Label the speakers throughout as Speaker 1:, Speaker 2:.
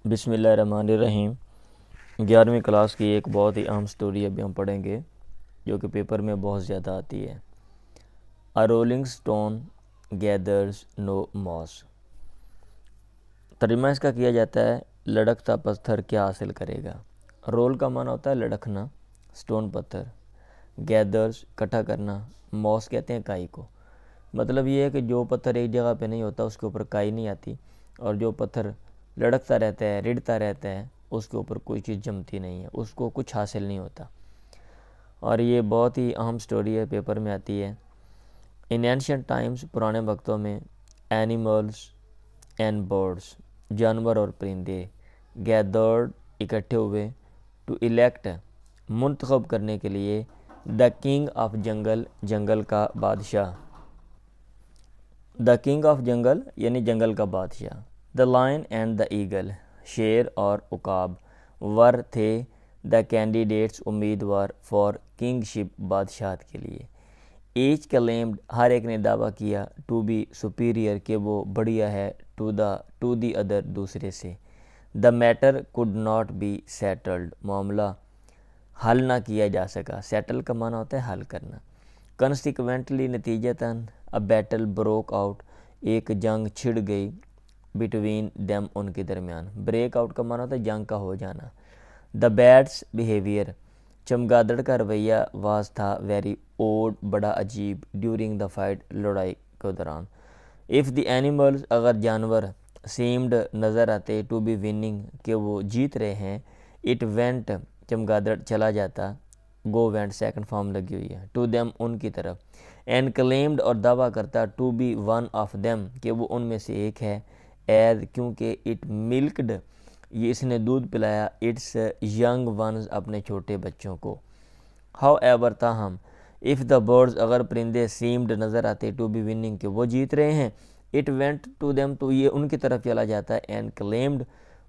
Speaker 1: بسم اللہ الرحمن الرحیم۔ 11ویں کلاس کی ایک بہت ہی اہم سٹوری ابھی ہم پڑھیں گے جو کہ پیپر میں بہت زیادہ آتی ہے۔ A rolling stone gathers no moss۔ ترجمہ اس کا کیا جاتا ہے لڑکتا پتھر کیا حاصل کرے گا۔ رول کا معنی ہوتا ہے لڑکنا، سٹون پتھر، گیدرز اکٹھا کرنا، موس کہتے ہیں کائی کو۔ مطلب یہ ہے کہ جو پتھر ایک جگہ پہ نہیں ہوتا اس کے اوپر کائی نہیں آتی، اور جو پتھر لڑکتا رہتا ہے، رڑتا رہتا ہے، اس کے اوپر کوئی چیز جمتی نہیں ہے، اس کو کچھ حاصل نہیں ہوتا۔ اور یہ بہت ہی اہم سٹوری ہے، پیپر میں آتی ہے۔ ان اینشینٹ ٹائمز، پرانے وقتوں میں، اینیملز اینڈ برڈز، جانور اور پرندے، گیدرڈ اکٹھے ہوئے، ٹو الیکٹ منتخب کرنے کے لیے، دا کنگ آف جنگل جنگل کا بادشاہ، دا کنگ آف جنگل یعنی جنگل کا بادشاہ، the lion and the eagle, شیر اور عقاب، ور تھے، دا کینڈیڈیٹس امیدوار، فار کنگ شپ بادشاہت کے لیے، ایچ کلیمڈ ہر ایک نے دعویٰ کیا، ٹو بی سپیریئر کہ وہ بڑھیا ہے، ٹو دی ادر دوسرے سے، the matter could not be settled معاملہ حل نہ کیا جا سکا، سیٹل کا معنی ہوتا ہے حل کرنا، کنسیکوینٹلی نتیجتاً، اے بیٹل بروک آؤٹ ایک جنگ چھڑ گئی، بٹوین دیم ان کے درمیان، بریک آؤٹ کا معنی ہوتا ہے جنگ کا ہو جانا، دا بیٹس بیہیویئر چمگادڑ کا رویہ واز تھا، ویری اوڈ بڑا عجیب، ڈیورنگ دا فائٹ لڑائی کے دوران، اف دی اینیملز اگر جانور، سیمڈ نظر آتے، ٹو بی وننگ کہ وہ جیت رہے ہیں، اٹ وینٹ چمگادڑ چلا جاتا، گو وینٹ سیکنڈ فارم لگی ہوئی ہے، ٹو دیم ان کی طرف، اینڈ کلیمڈ اور دعویٰ کرتا، to be one of them کہ وہ ان میں سے ایک ہے، ایز کیونکہ اٹ ملکڈ یہ اس نے دودھ پلایا، اٹس ینگ ونز اپنے چھوٹے بچوں کو، ہاؤ ایور تاہم، اف دا برڈز اگر پرندے، سیمڈ نظر آتے، ٹو بی وننگ کہ وہ جیت رہے ہیں، اٹ وینٹ ٹو دیم تو یہ ان کی طرف چلا جاتا ہے، اینڈ کلیمڈ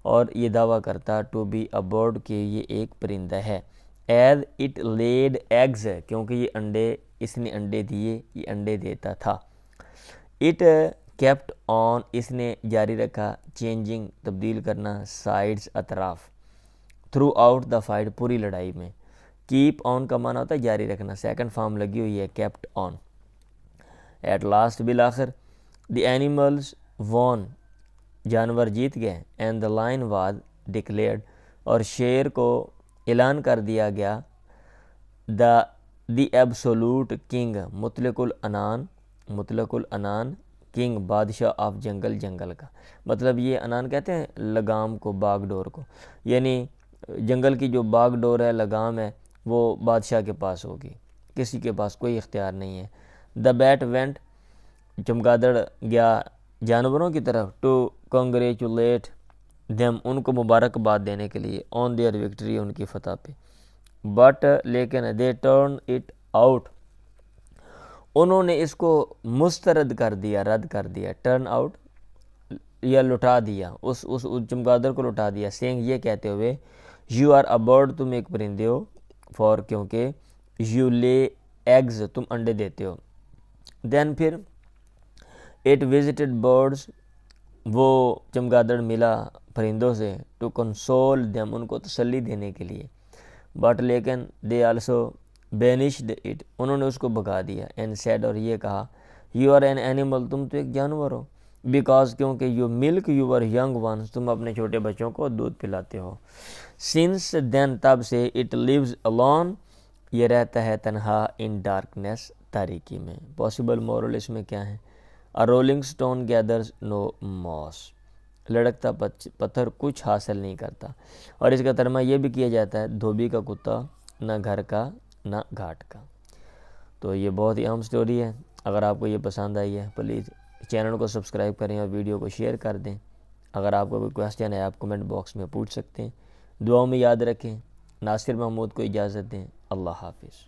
Speaker 1: اور یہ دعویٰ کرتا، ٹو بی اے برڈ کہ یہ ایک پرندہ ہے، ایز اٹ لیڈ ایگز کیونکہ یہ انڈے، اس نے انڈے دیے، یہ انڈے دیتا تھا، اٹ کیپٹ آن اس نے جاری رکھا، چینجنگ تبدیل کرنا، سائڈز اطراف، تھرو آؤٹ دا فائٹ پوری لڑائی میں، کیپ آن کا معنی ہوتا ہے جاری رکھنا، سیکنڈ فارم لگی ہوئی ہے کیپٹ آن، ایٹ لاسٹ بالآخر، دی اینیملز وون جانور جیت گئے، and the line was declared اور شیر کو اعلان کر دیا گیا، دی ایبسولوٹ کنگ مطلق العنان کنگ بادشاہ آف جنگل جنگل کا، مطلب یہ عنان کہتے ہیں لگام کو، باغ ڈور کو، یعنی جنگل کی جو باغ ڈور ہے، لگام ہے، وہ بادشاہ کے پاس ہوگی، کسی کے پاس کوئی اختیار نہیں ہے، دا بیٹ وینٹ چمگادڑ گیا جانوروں کی طرف، ٹو کنگریچولیٹ دیم ان کو مبارکباد دینے کے لیے، آن دیئر وکٹری ان کی فتح پہ، بٹ لیکن دے ٹرن اٹ آؤٹ انہوں نے اس کو مسترد کر دیا، رد کر دیا، ٹرن آؤٹ یا لٹا دیا، اس چمگادڑ کو لٹا دیا، سینگ یہ کہتے ہوئے، یو آر اے برڈ تم ایک پرندے ہو، فار کیونکہ، یو لے ایگز تم انڈے دیتے ہو، دین پھر، اٹ وزٹڈ برڈز وہ چمگادڑ ملا پرندوں سے، ٹو کنسول دیم ان کو تسلی دینے کے لیے، بٹ لیکن دے آلسو بینشڈ اٹ انہوں نے اس کو بھگا دیا، اینڈ سیڈ اور یہ کہا، یو آر این اینیمل تم تو ایک جانور ہو، بیکاز کیونکہ you milk your young ones تم اپنے چھوٹے بچوں کو دودھ پلاتے ہو، سنس دین تب سے، اٹ لیوز alone یہ رہتا ہے تنہا، ان ڈارکنیس تاریکی میں، پاسبل مورل اس میں کیا ہے، A rolling stone gathers no moss لڑکتا پتھر کچھ حاصل نہیں کرتا، اور اس کا ترجمہ یہ بھی کیا جاتا ہے دھوبی کا کتا نہ گھر کا نہ گھاٹ کا۔ تو یہ بہت ہی اہم سٹوری ہے، اگر آپ کو یہ پسند آئی ہے پلیز چینل کو سبسکرائب کریں اور ویڈیو کو شیئر کر دیں، اگر آپ کو کوئی کویسچن ہے آپ کمنٹ باکس میں پوچھ سکتے ہیں، دعاؤں میں یاد رکھیں، ناصر محمود کو اجازت دیں، اللہ حافظ۔